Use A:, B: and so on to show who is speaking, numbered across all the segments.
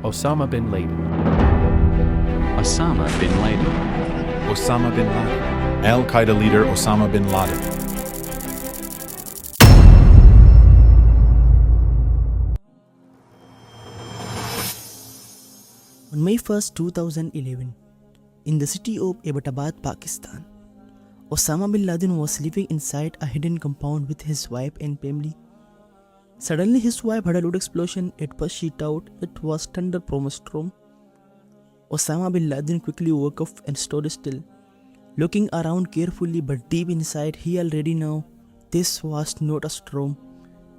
A: Osama bin Laden.
B: Osama bin Laden.
C: Osama bin Laden. Al-Qaeda leader Osama bin Laden.
D: On May 1st, 2011, in the city of Abbottabad, Pakistan, Osama bin Laden was living inside a hidden compound with his wife and family. Suddenly, his wife heard a loud explosion. At first, she thought it was thunder from a storm. Osama bin Laden quickly woke up and stood still, looking around carefully, but deep inside, he already knew this was not a storm.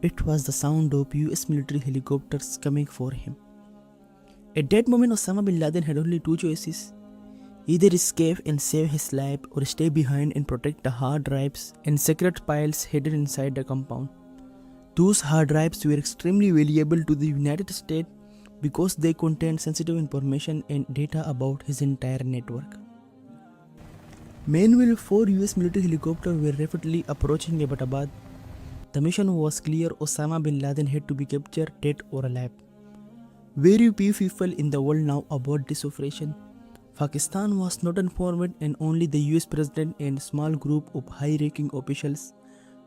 D: It was the sound of US military helicopters coming for him. At that moment, Osama bin Laden had only two choices: either escape and save his life, or stay behind and protect the hard drives and secret files hidden inside the compound. Those hard drives were extremely valuable to the United States because they contained sensitive information and data about his entire network. Meanwhile, 4 US military helicopters were rapidly approaching Abbottabad. The mission was clear: Osama bin Laden had to be captured, dead or alive. Very few people in the world know about this operation. Pakistan was not informed, and only the US president and a small group of high-ranking officials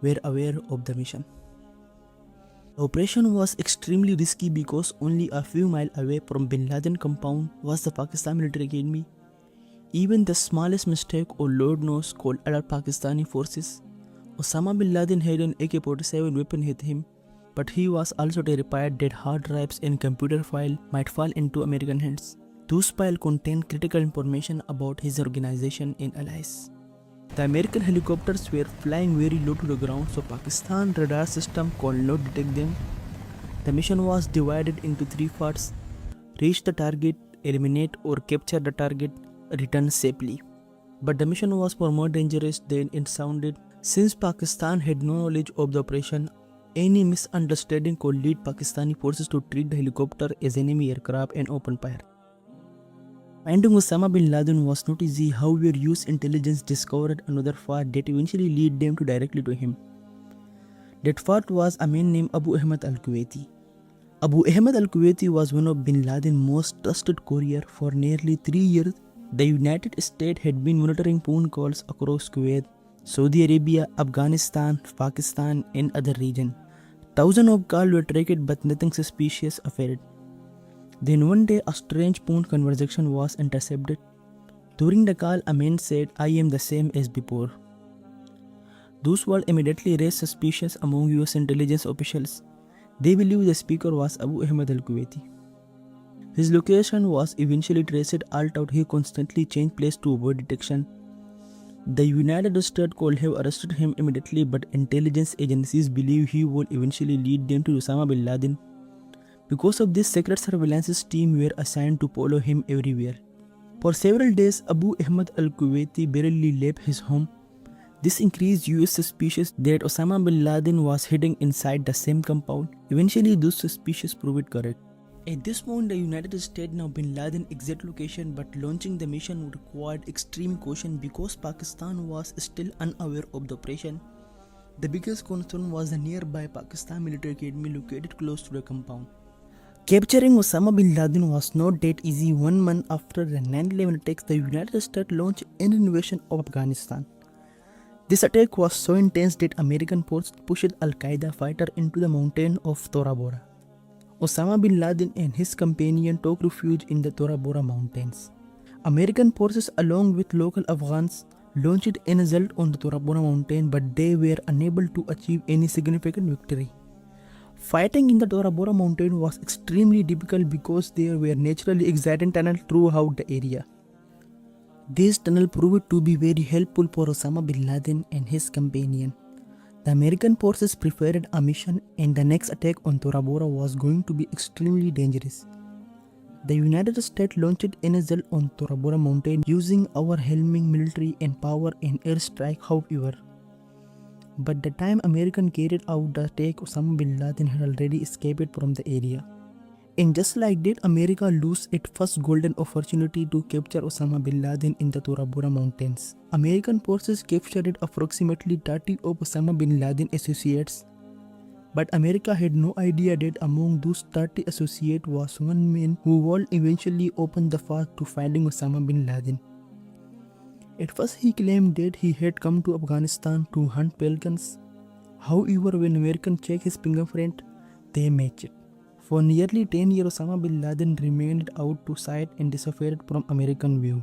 D: were aware of the mission. The operation was extremely risky because only a few miles away from bin Laden compound was the Pakistan military academy. Even the smallest mistake, or Lord knows, called alert Pakistani forces. Osama bin Laden had an AK-47 weapon with him, but he was also terrified that hard drives and computer files might fall into American hands. Those files contained critical information about his organization and allies. The American helicopters were flying very low to the ground, so Pakistan radar system could not detect them. The mission was divided into 3 parts: reach the target, eliminate or capture the target, return safely. But the mission was far more dangerous than it sounded. Since Pakistan had no knowledge of the operation, any misunderstanding could lead Pakistani forces to treat the helicopter as enemy aircraft and open fire. Finding Osama bin Laden was not easy. However, US intelligence discovered another fact that eventually led them directly to him. That fact was a man named Abu Ahmed al-Kuwaiti. Abu Ahmed al-Kuwaiti was one of bin Laden's most trusted couriers. For nearly 3 years, the United States had been monitoring phone calls across Kuwait, Saudi Arabia, Afghanistan, Pakistan, and other regions. Thousands of calls were tracked, but nothing suspicious appeared. Then one day, a strange phone conversation was intercepted. During the call, a man said, "I am the same as before." Those words immediately raised suspicions among US intelligence officials. They believed the speaker was Abu Ahmed al-Kuwaiti. His location was eventually traced, although he constantly changed place to avoid detection. The United States could have arrested him immediately, but intelligence agencies believe he would eventually lead them to Osama bin Laden. Because of this, secret surveillance team were assigned to follow him everywhere. For several days, Abu Ahmed al-Kuwaiti barely left his home. This increased US suspicions that Osama bin Laden was hiding inside the same compound. Eventually, those suspicions proved correct. At this point, the United States knew bin Laden's exact location, but launching the mission required extreme caution because Pakistan was still unaware of the operation. The biggest concern was the nearby Pakistan military academy located close to the compound. Capturing Osama bin Laden was not that easy. 1 month after the 9/11 attacks, the United States launched an invasion of Afghanistan. This attack was so intense that American forces pushed al-Qaeda fighters into the mountain of Tora Bora. Osama bin Laden and his companion took refuge in the Tora Bora mountains. American forces, along with local Afghans, launched an assault on the Tora Bora mountain, but they were unable to achieve any significant victory. Fighting in the Tora Bora mountain was extremely difficult because there were naturally existing tunnels throughout the area. These tunnels proved to be very helpful for Osama bin Laden and his companion. The American forces prepared a mission, and the next attack on Tora Bora was going to be extremely dangerous. The United States launched an assault on Tora Bora mountain using overwhelming military and power and airstrike. However, but the time Americans carried out the attack, Osama bin Laden had already escaped from the area. And just like that, America lost its first golden opportunity to capture Osama bin Laden in the Tora Bora mountains. American forces captured approximately 30 of Osama bin Laden associates. But America had no idea that among those 30 associates was one man who would eventually open the path to finding Osama bin Laden. At first he claimed that he had come to Afghanistan to hunt pelicans. However, when Americans checked his fingerprint, they matched it. For nearly 10 years, Osama bin Laden remained out to sight and disappeared from American view.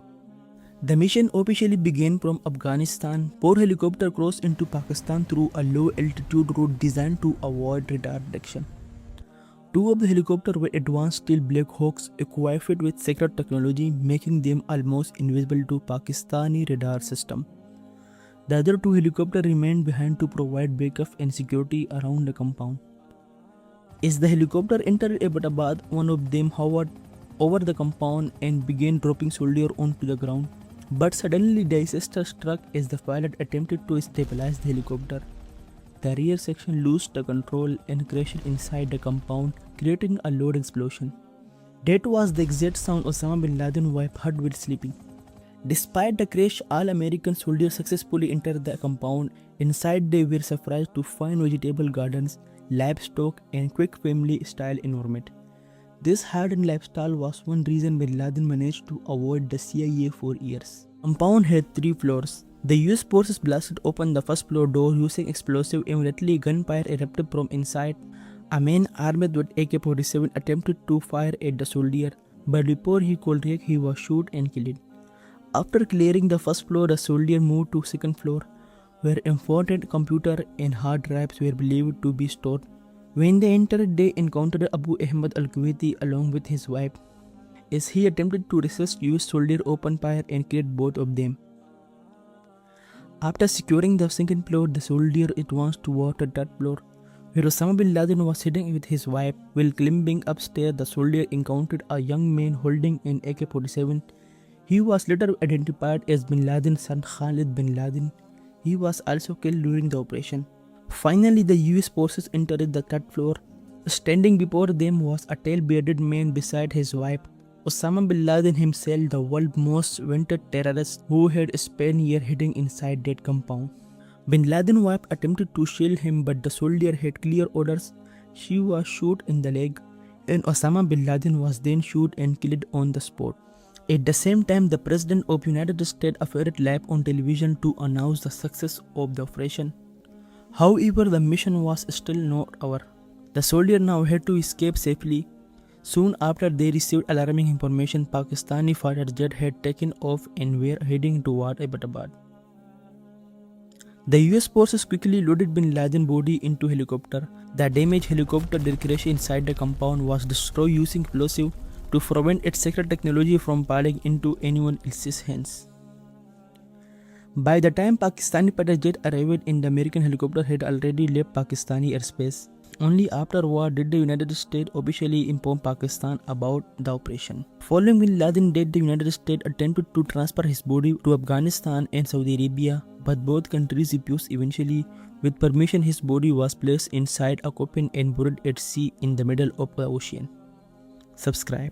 D: The mission officially began from Afghanistan. 4 helicopters crossed into Pakistan through a low-altitude route designed to avoid radar detection. 2 of the helicopters were advanced steel Black Hawks equipped with secret technology, making them almost invisible to Pakistani radar system. The other 2 helicopters remained behind to provide backup and security around the compound. As the helicopter entered Abbottabad, one of them hovered over the compound and began dropping soldiers onto the ground. But suddenly disaster struck as the pilot attempted to stabilize the helicopter. The rear section lost the control and crashed inside the compound, creating a loud explosion. That was the exact sound Osama bin Laden's wife heard while sleeping. Despite the crash, all American soldiers successfully entered the compound. Inside they were surprised to find vegetable gardens, livestock and quick family-style environment. This hardened lifestyle was one reason bin Laden managed to avoid the CIA for years. The compound had 3 floors. The US forces blasted open the first floor door using explosive. Immediately gunfire erupted from inside. A man armed with AK-47 attempted to fire at the soldier, but before he could react, he was shot and killed. After clearing the first floor, the soldier moved to second floor, where important computer and hard drives were believed to be stored. When they entered, they encountered Abu Ahmed al-Kuwaiti along with his wife. As he attempted to resist, US soldiers opened fire and killed both of them. After securing the second floor, the soldier advanced toward the third floor, where Osama bin Laden was sitting with his wife. While climbing upstairs, the soldier encountered a young man holding an AK-47. He was later identified as bin Laden's son Khalid bin Laden. He was also killed during the operation. Finally, the US forces entered the third floor. Standing before them was a tall-bearded man beside his wife. Osama bin Laden himself, the world's most wanted terrorist who had spent years hiding inside that compound. Bin Laden's wife attempted to shield him, but the soldier had clear orders. She was shot in the leg, and Osama bin Laden was then shot and killed on the spot. At the same time, the President of the United States appeared live on television to announce the success of the operation. However, the mission was still not over. The soldiers now had to escape safely. Soon after they received alarming information, Pakistani fighter jets had taken off and were heading toward Abbottabad. The US forces quickly loaded bin Laden's body into helicopter. The damaged helicopter that crashed inside the compound was destroyed using explosive to prevent its secret technology from falling into anyone else's hands. By the time Pakistani fighter jet arrived in, the American helicopter had already left Pakistani airspace. Only after war did the United States officially inform Pakistan about the operation. Following bin Laden's death, the United States attempted to transfer his body to Afghanistan and Saudi Arabia, but both countries refused. Eventually, with permission, his body was placed inside a coffin and buried at sea in the middle of the ocean. Subscribe.